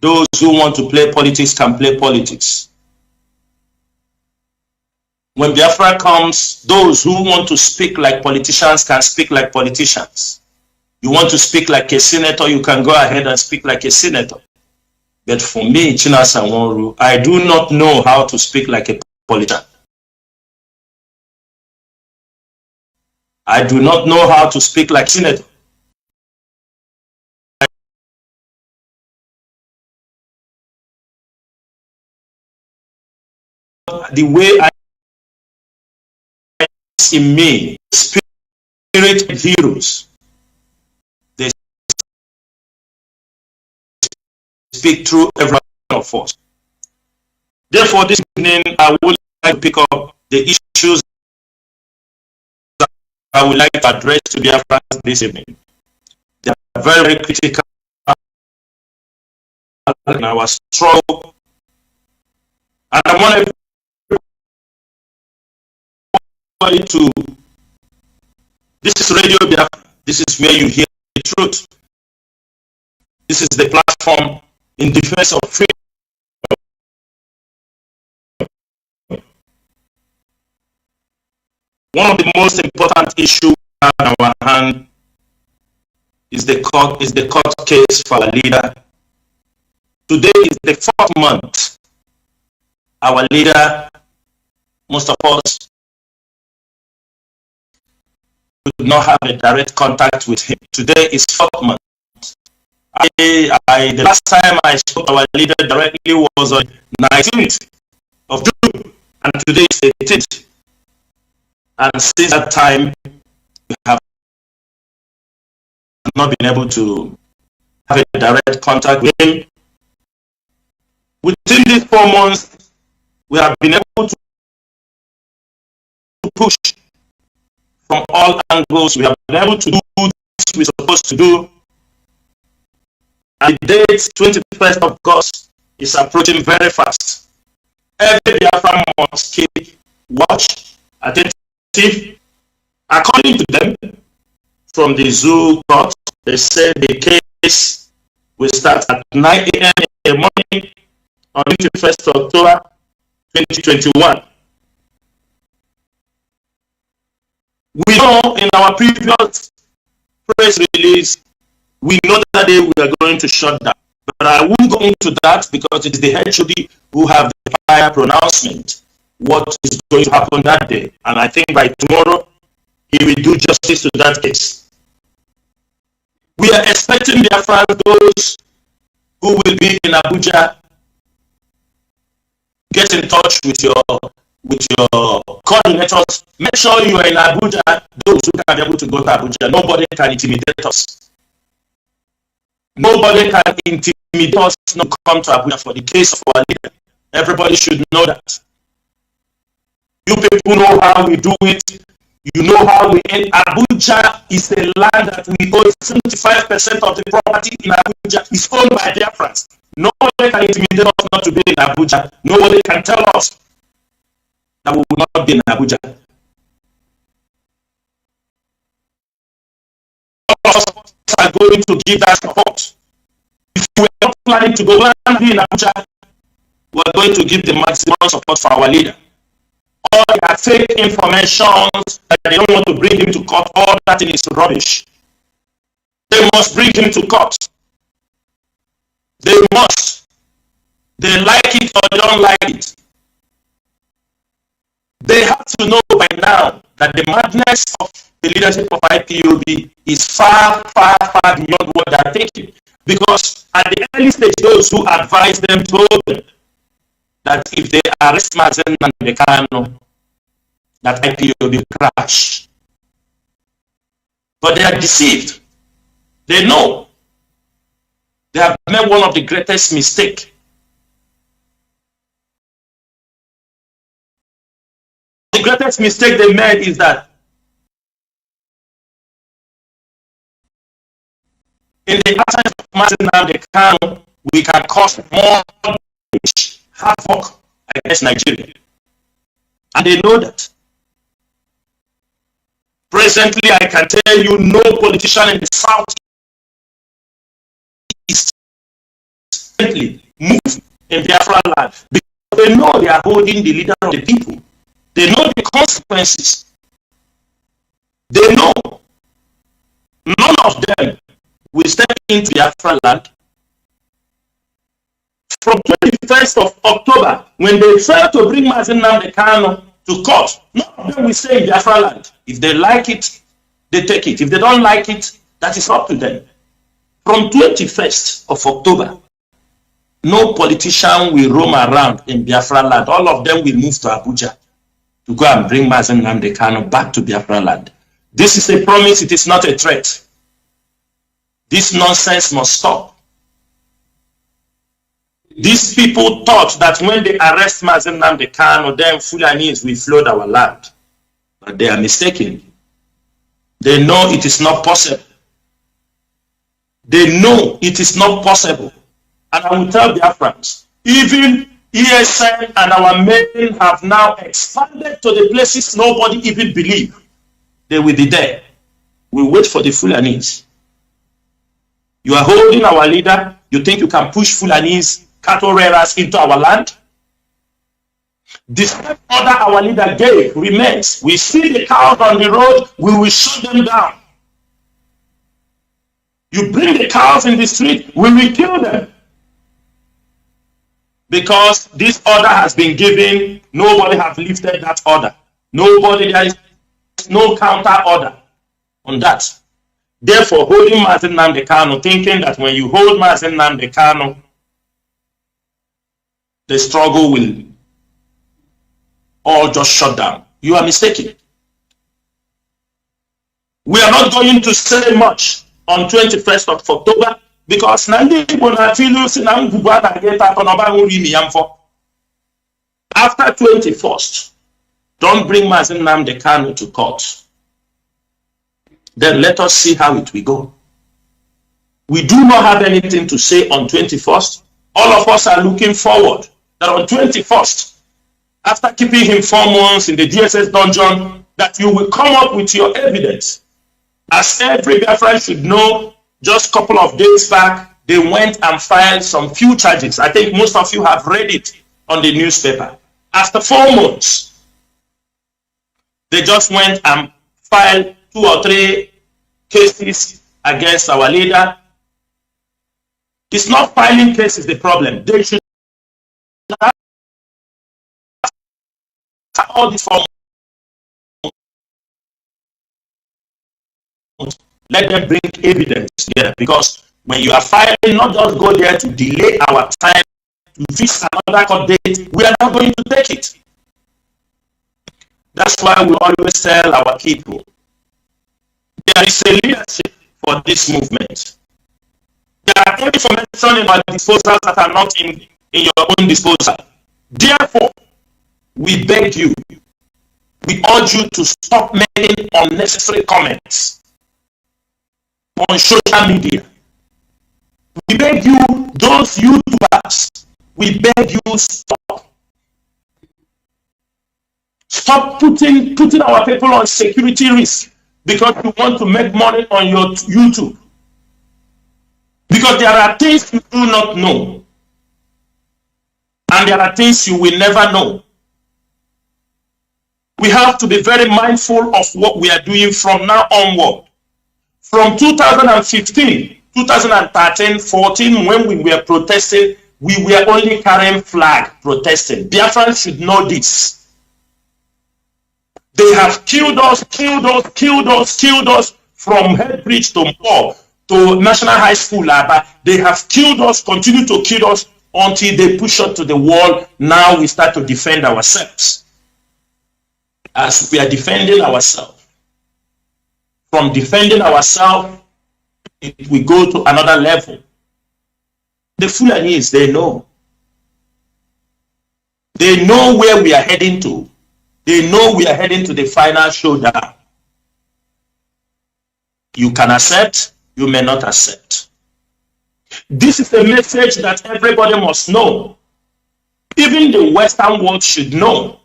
Those who want to play politics can play politics. When Biafra comes, those who want to speak like politicians can speak like politicians. You want to speak like a senator, you can go ahead and speak like a senator. But for me, Chinasa Nworu, I do not know how to speak like a politician. I do not know how to speak like a senator. The way I in me, spirit heroes, they speak through every one of us. Therefore, this evening, I would like to pick up the issues that I would like to address to Biafrans this evening. They are very, very critical in our struggle. And I want everybody to, this is Radio Biafra. This is where you hear the truth. This is the platform in defense of freedom. One of the most important issues we have in our hand is the court case for our leader. Today is the 4th month. Our leader, most of us, could not have a direct contact with him. Today is 4th month. The last time I spoke to our leader directly was on 19th of June, and today is 18th. And since that time, we have not been able to have a direct contact with him. Within these 4 months, we have been able to push from all angles. We have been able to do what we're supposed to do. And the date, 21st of August, is approaching very fast. Every Biafran must keep watch, attentive. According to them, from the zoo court, they said the case will start at 9 a.m. in the morning on 21st October 2021. We know in our previous press release, we know that day we are going to shut down. But I won't go into that because it is the HOD who have the prior pronouncement what is going to happen that day. And I think by tomorrow, he will do justice to that case. We are expecting Biafrans, those who will be in Abuja, get in touch with your coordinators. Make sure you are in Abuja, those who can be able to go to Abuja. Nobody can intimidate us. Nobody can intimidate us not to come to Abuja for the case of our leader. Everybody should know that. You people know how we do it. You know how we end. Abuja is a land that we own. 75% of the property in Abuja is owned by Biafrans. Nobody can intimidate us not to be in Abuja. Nobody can tell us that we will not be in Abuja. All of us are going to give that support. If we are not planning to go and be in Abuja, we are going to give the maximum support for our leader. All that fake information that they don't want to bring him to court, all that is rubbish. They must bring him to court. They must. They like it or don't like it. They have to know by now that the madness of the leadership of IPOB is far, far, far beyond what they are thinking. Because at the early stage, those who advised them told them that if they arrest Mazi Chinasa Nworu, that IPOB will crash. But they are deceived. They know. They have made one of the greatest mistakes. The greatest mistake they made is that in the absence of Mazi Chinasa Nworu, we can cause more havoc against Nigeria. And they know that. Presently, I can tell you no politician in the southeast move in Biafra land because they know they are holding the leader of the people. They know the consequences. They know none of them will step into Biafra land. From 21st of October, when they failed to bring Mazi Nnamdi Kanu to court, none of them will stay in Biafra land. If they like it, they take it. If they don't like it, that is up to them. From 21st of October, no politician will roam around in Biafra land. All of them will move to Abuja to go and bring Mazi Nnamdi Kanu back to Biafra land. This is a promise, it is not a threat. This nonsense must stop. These people thought that when they arrest Mazi Nnamdi Kanu, then Fulanis will flood our land. But they are mistaken. They know it is not possible. They know it is not possible. And I will tell Biafrans, even ESN and our men have now expanded to the places nobody even believe they will be there. We wait for the Fulanis. You are holding our leader. You think you can push Fulanis, cattle rearers into our land? The same order our leader gave remains. We see the cows on the road, we will shut them down. You bring the cows in the street, we will kill them. Because this order has been given, nobody has lifted that order. Nobody, there is no counter order on that. Therefore, holding Mazi Nnamdi Kanu, thinking that when you hold Mazi Nnamdi Kanu, the struggle will all just shut down. You are mistaken. We are not going to say much on 21st of October because after 21st, don't bring Mazi Nnamdi Kanu to court. Then let us see how it will go. We do not have anything to say on 21st. All of us are looking forward that on 21st, after keeping him 4 months in the DSS dungeon, that you will come up with your evidence. As every Biafran should know, just a couple of days back, they went and filed some few charges. I think most of you have read it on the newspaper. After 4 months, they just went and filed 2 or 3 cases against our leader. It's not filing cases the problem. They should have all this 4 months. Let them bring evidence here, because when you are filing, not just go there to delay our time to fix another court date, we are not going to take it. That's why we always tell our people, there is a leadership for this movement. There are information in our disposal that are not in your own disposal. Therefore, we beg you, we urge you to stop making unnecessary comments on social media. We beg you, those YouTubers, we beg you, stop. Stop putting our people on security risk because you want to make money on your YouTube. Because there are things you do not know. And there are things you will never know. We have to be very mindful of what we are doing from now onward. From 2015, 2013, 14, when we were protesting, we were only carrying flag protesting. Biafrans should know this. They have killed us from Headbridge to Moore to National High School. They have killed us, continue to kill us until they push us to the wall. Now we start to defend ourselves. As we are defending ourselves, from defending ourselves, we go to another level. The Fulanis, they know. They know where we are heading to. They know we are heading to the final showdown. You can accept, you may not accept. This is a message that everybody must know. Even the Western world should know.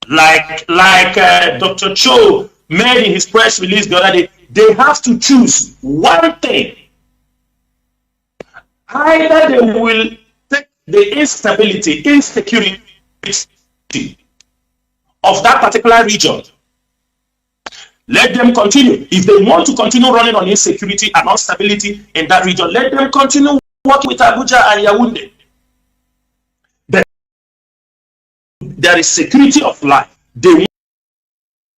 Like Dr. Cho made in his press release the other day, they have to choose one thing. Either they will take the instability, insecurity of that particular region. Let them continue. If they want to continue running on insecurity and instability in that region, let them continue working with Abuja and Yaoundé. There is security of life. They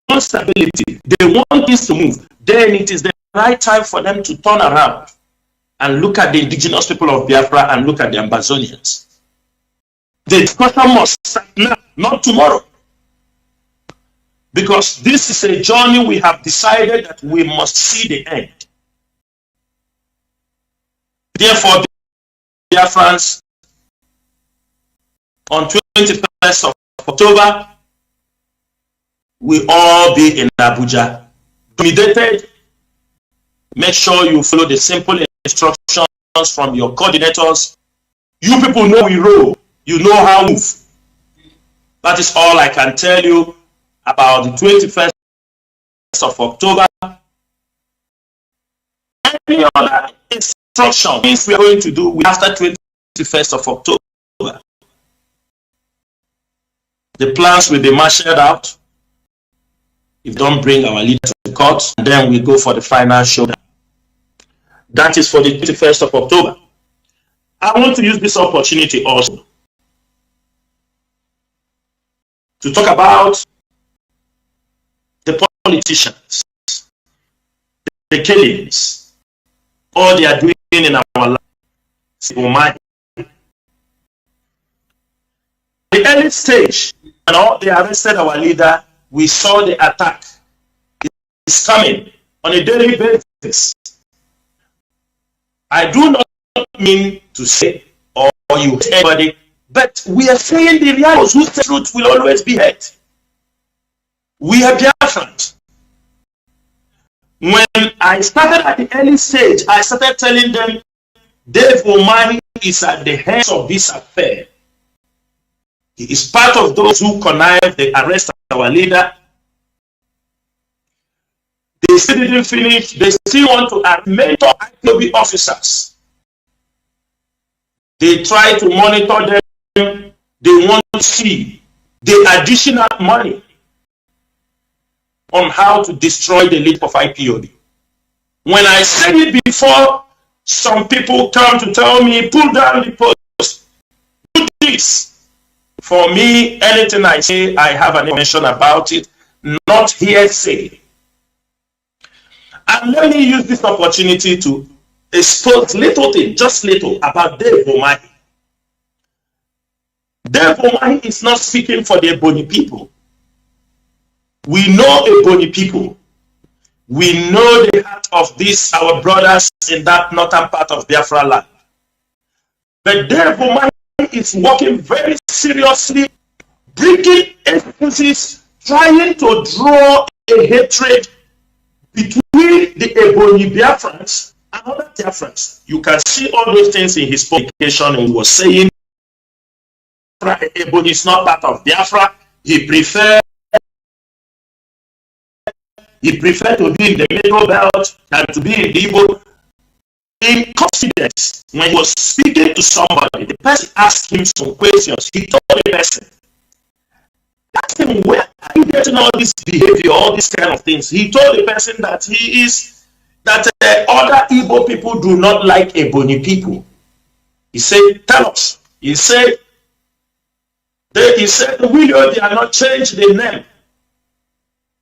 want stability. They want this to move. Then it is the right time for them to turn around and look at the indigenous people of Biafra and look at the Amazonians. The discussion must start now, not tomorrow. Because this is a journey we have decided that we must see the end. Therefore, Biafrans, on 21st of October, we all be in Abuja. Intimidated, make sure you follow the simple instructions from your coordinators. You people know we roll. You know how to move. That is all I can tell you about the 21st of October. Any other instruction things we are going to do after 21st of October. The plans will be marshaled out. If we don't bring our leaders to court, and then we go for the final showdown. That is for the 21st of October. I want to use this opportunity also to talk about the politicians, the killings, all they are doing in our life. The early stage, and all they arrested our leader, we saw the attack is coming on a daily basis. I do not mean to say, or you anybody, but we are saying the reality whose truth will always be heard. We are Biafrans. When I started at the early stage, I started telling them, Dave Umahi is at the head of this affair. He is part of those who connived the arrest of our leader. They still didn't finish. They still want to mentor IPOB officers. They try to monitor them. They want to see the additional money on how to destroy the leader of IPOB. When I said it before, some people come to tell me, pull down the post, do this. For me, anything I say, I have an information about it, not hearsay. And let me use this opportunity to expose little thing, just little, about Dave Umahi. Dave Umahi is not speaking for the Ebony people. We know Ebony people. We know the heart of these, our brothers in that northern part of Biafra land. But Dave Umahi is working very seriously, bringing excuses, trying to draw a hatred between the Ebony Biafrans and other Biafrans. You can see all those things in his publication, and he was saying Ebony is not part of Biafra. He preferred to be in the middle belt than to be in the Igbo. In confidence, when he was speaking to somebody, the person asked him some questions. He told the person, asked him, where are you getting all this behavior, all these kind of things? He told the person that other Igbo people do not like Ebony people. He said, tell us. He said, will they are not change the name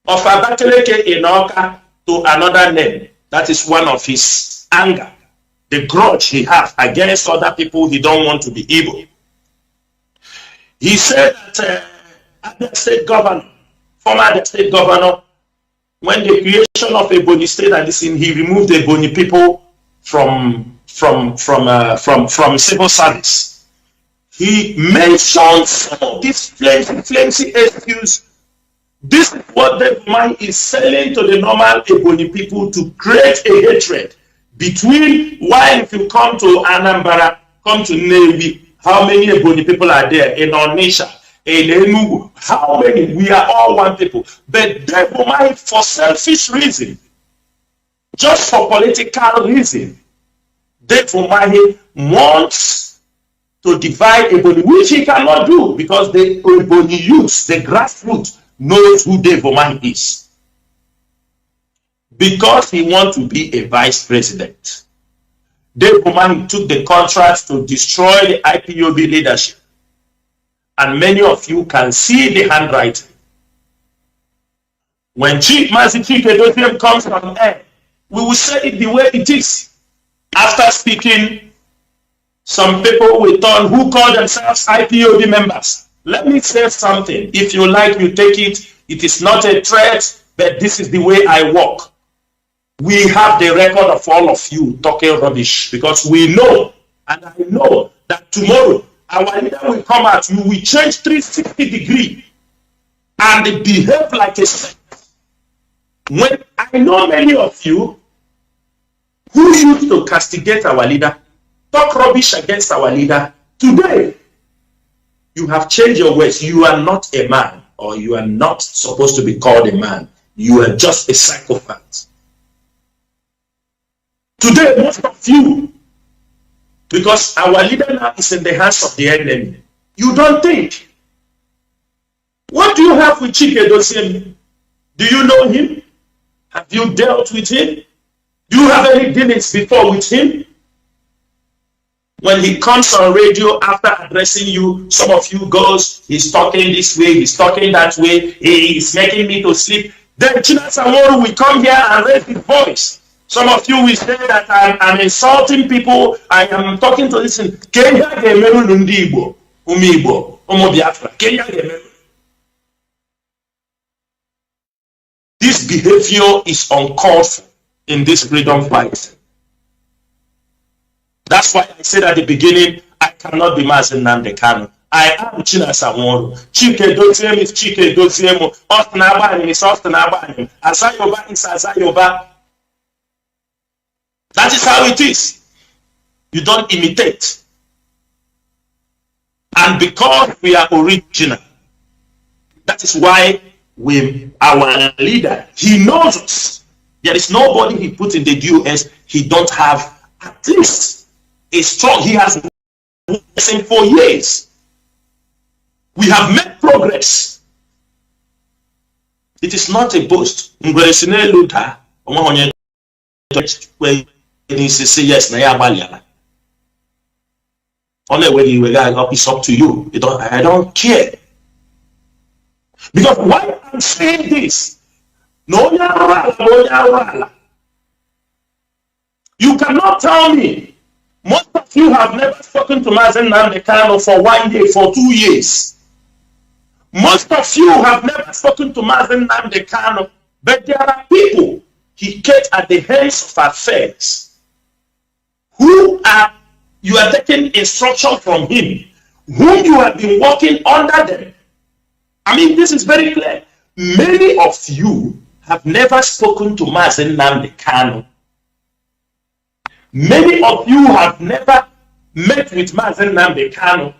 of Abakaleke in Oka to another name? That is one of his anger. The grudge he has against other people he don't want to be Igbo. He said that the state governor, former state governor, when the creation of Ebony State and this thing, he removed the Ebony people from civil service. He mentioned some of these flimsy excuse. This is what the man is selling to the normal Ebony people to create a hatred between. While if you come to Anambra, come to Navy, how many Ebony people are there? In Onisha, in Enugu, how many? We are all one people. But Dave, for selfish reason, just for political reason, Dave wants to divide Ebony, which he cannot do because the Ebony youth, the grassroots, knows who Dave Umahi is. Because he wants to be a vice president. Dave Umahi took the contract to destroy the IPOB leadership. And many of you can see the handwriting. When Chief Mazi Chinasa comes on air, we will say it the way it is. After speaking, some people will turn who call themselves IPOB members. Let me say something. If you like, you take it. It is not a threat, but this is the way I work. We have the record of all of you talking rubbish because we know, and I know that tomorrow our leader will come at you, will change 360 degrees and behave like a saint. When I know many of you who used to castigate our leader, talk rubbish against our leader, today you have changed your ways. You are not a man, or you are not supposed to be called a man. You are just a psychopath. Today, most of you, because our leader now is in the hands of the enemy, you don't think. What do you have with Chike Dosiem? Do you know him? Have you dealt with him? Do you have any dealings before with him? When he comes on radio after addressing you, some of you goes, he's talking this way, he's talking that way, he's making me to sleep. Then Chinasa Nworu will come here and raise his voice. Some of you will say that I'm insulting people, I am talking to this. Kenya gemeru nundi Igbo, umi Igbo, umu Biafra. Kenya gemeru. This behavior is uncalled for in this freedom fight. That's why I said at the beginning, I cannot be Mazi Nnamdi Kanu. I am Chinasa Nworu. Chike Doziem is Chike Doziem. Ostinabani is Ostinabani. Azayoba is Azayoba. That is how it is. You don't imitate. And because we are original, that is why our leader, he knows us. There is nobody he put in the US, he don't have at least a strong, he has been for years. We have made progress. It is not a boast. It's up to you. I don't care. Because why I'm saying this, you cannot tell me. Most of you have never spoken to Mazi Nnamdi Kanu for 1 year, for 2 years. Most of you have never spoken to Mazi Nnamdi Kanu, but there are people he kept at the hands of affairs who are, you are taking instruction from him, whom you have been working under them. I mean, this is very clear. Many of you have never spoken to Mazi Nnamdi Kanu. Many of you have never met with Mazi Nnamdi Kanu.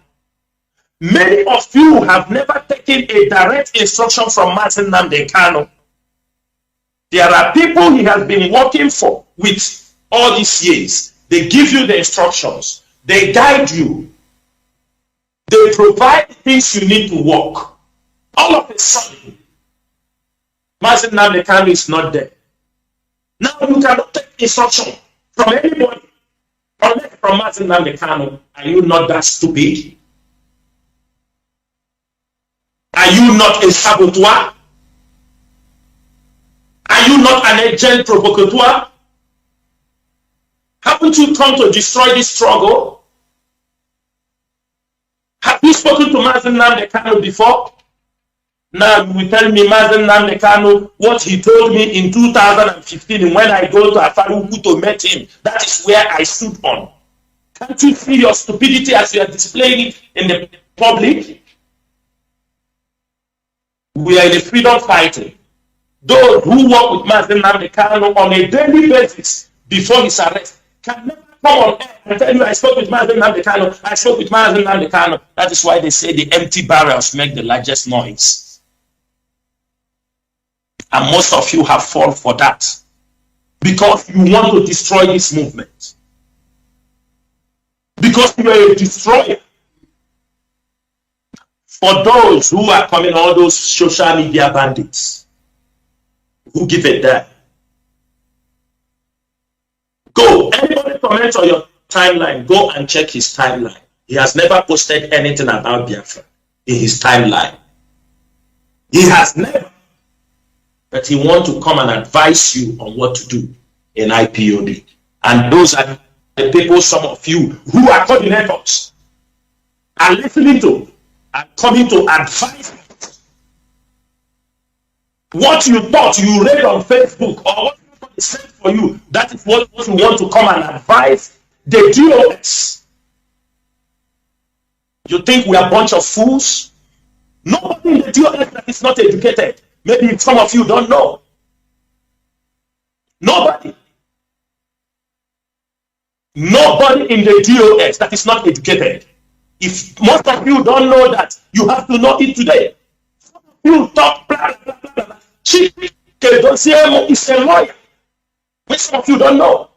Many of you have never taken a direct instruction from Mazi Nnamdi Kanu. There are people he has been working for with all these years. They give you the instructions. They guide you. They provide things you need to work. All of a sudden, Mazi Nnamdi Kanu is not there. Now you cannot take instruction from anybody, unless from Mazi Nnamdi Kanu. Are you not that stupid? Are you not a saboteur? Are you not an agent provocateur? Haven't you come to destroy this struggle? Have you spoken to Mazi Nnamdi Kanu before? Now you will tell me Mazi Nnamdi Kanu what he told me in 2015 when I go to Afaruku to meet him. That is where I stood on. Can't you see your stupidity as you are displaying it in the public? We are in a freedom fighting. Those who work with Mazi Nnamdi Kanu on a daily basis before his arrest can never come on air and tell you I spoke with Mazi Nnamdi Kanu, I spoke with Mazi Nnamdi Kanu. That is why they say the empty barrels make the largest noise. And most of you have fallen for that because you want to destroy this movement. because you are a destroyer. For those who are coming, all those social media bandits who give a damn, go, anybody comment on your timeline, go and check his timeline. He has never posted anything about Biafra in his timeline. He has never. But he wants to come and advise you on what to do in IPOB. And those are the people, some of you who are coordinators, are listening to and coming to advise what you thought you read on Facebook or what somebody said for you. That is what you want to come and advise the DOS. You think we are a bunch of fools? Nobody in the DOS that is not educated. Maybe some of you don't know. Nobody. Nobody in the DOS that is not educated. If most of you don't know that, you have to know it today. Some of you talk blah, blah, blah, blah, blah. Chike is a lawyer. Which some of you don't know.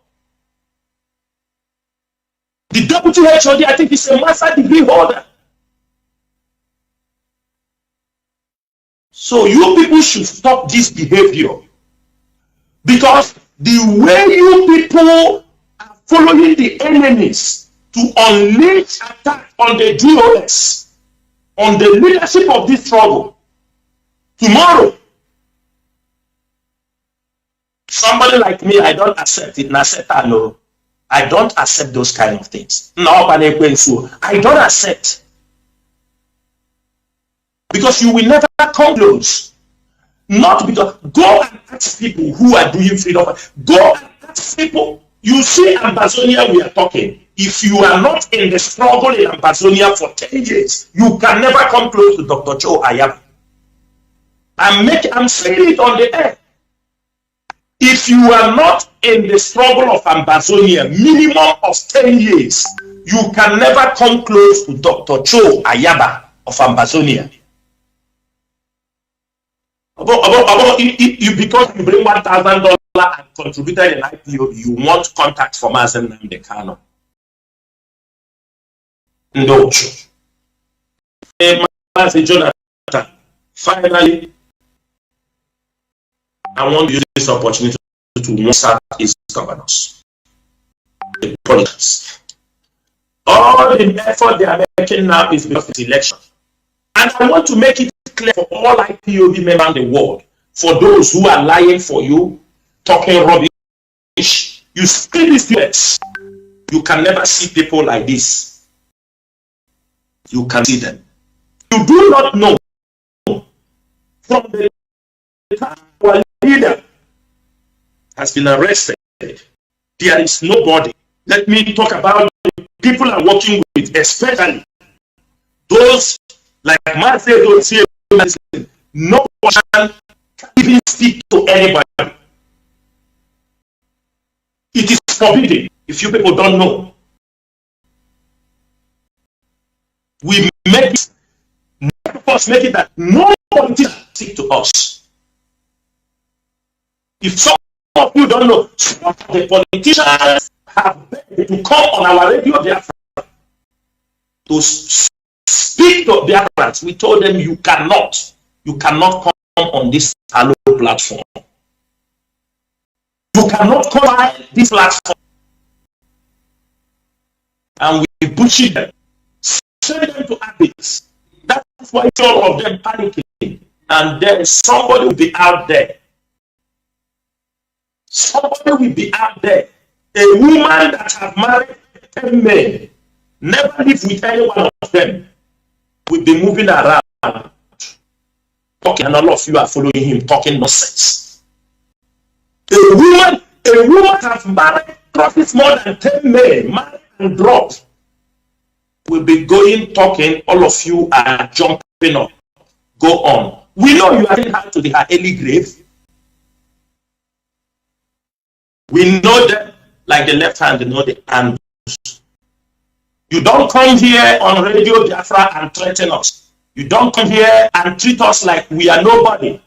The deputy HOD, I think, is a master degree holder. So you people should stop this behavior. Because the way you people are following the enemies to unleash attack on the DOS, on the leadership of this struggle, tomorrow, somebody like me, I don't accept it. No, I don't accept those kind of things. No, I don't accept. Because you will never come close. Not because, go and ask people who are doing freedom. Go and ask people. You see Ambazonia, we are talking. If you are not in the struggle in Ambazonia for 10 years, you can never come close to Dr. Joe Ayaba. I'm saying it on the air. If you are not in the struggle of Ambazonia, minimum of 10 years, you can never come close to Dr. Joe Ayaba of Ambazonia. Because you bring $1,000 and contributed in IPOB, you want contact from Mazi Chinasa Nworu. No. Mazi Jonathan, finally, I want to use this opportunity to warn Southeast governors, the politics. All the effort they are making now is because of the election. And I want to make it clear for all IPOB members in the world, for those who are lying for you, talking rubbish, you see these things. You can never see people like this. You can see them. You do not know from the time our leader has been arrested, there is nobody. Let me talk about the people I'm working with, especially those like Mazi. No one can even speak to anybody. It is forbidden. If you people don't know, we make it, most of us make it that no politician speak to us. If some of you don't know, some of the politicians have begged to come on our radio Biafra to speak to Biafrans. We told them you cannot come on this Hello platform. You cannot come on this platform. And we bullshit them. Send them to addicts. That's why all of them panicking. And then somebody will be out there. Somebody will be out there. A woman that have married 10 men, never live with any one of them, will be moving around, talking, and all of you are following him, talking nonsense. A woman have married, crosses more than 10 men, married and dropped, will be going, talking, all of you are jumping up. Go on. We know you are taking her to the early grave. We know them like the left hand, you know the hand. You don't come here on Radio Biafra and threaten us. You don't come here and treat us like we are nobody.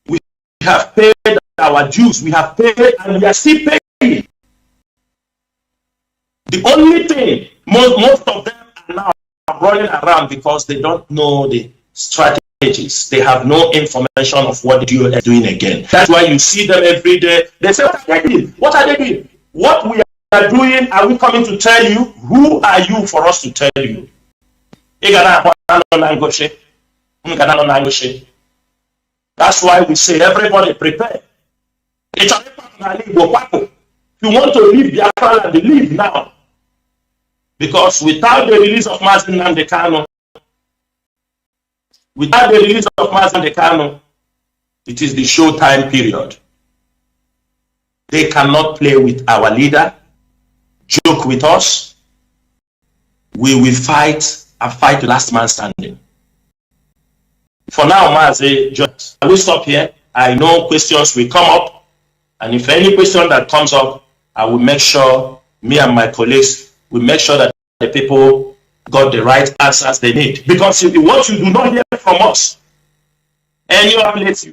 We have paid our dues. We have paid and we are still paying. The only thing, most of them are now running around because they don't know the strategies. They have no information of what the DOS is doing again. That's why you see them every day. They say, what are they doing? What are they doing? What we are doing, are we coming to tell you? Who are you for us to tell you? That's why we say, everybody prepare. If you want to leave Biafra, leave now. Because without the release of Mazi Chinasa Nworu, it is the showtime period. They cannot play with our leader, joke with us. We will fight and fight last man standing. For now, Mazi, I will stop here. I know questions will come up. And if any question that comes up, I will make sure, me and my colleagues, will make sure that the people got the right answers they need. Because what you do not hear from us, any outlets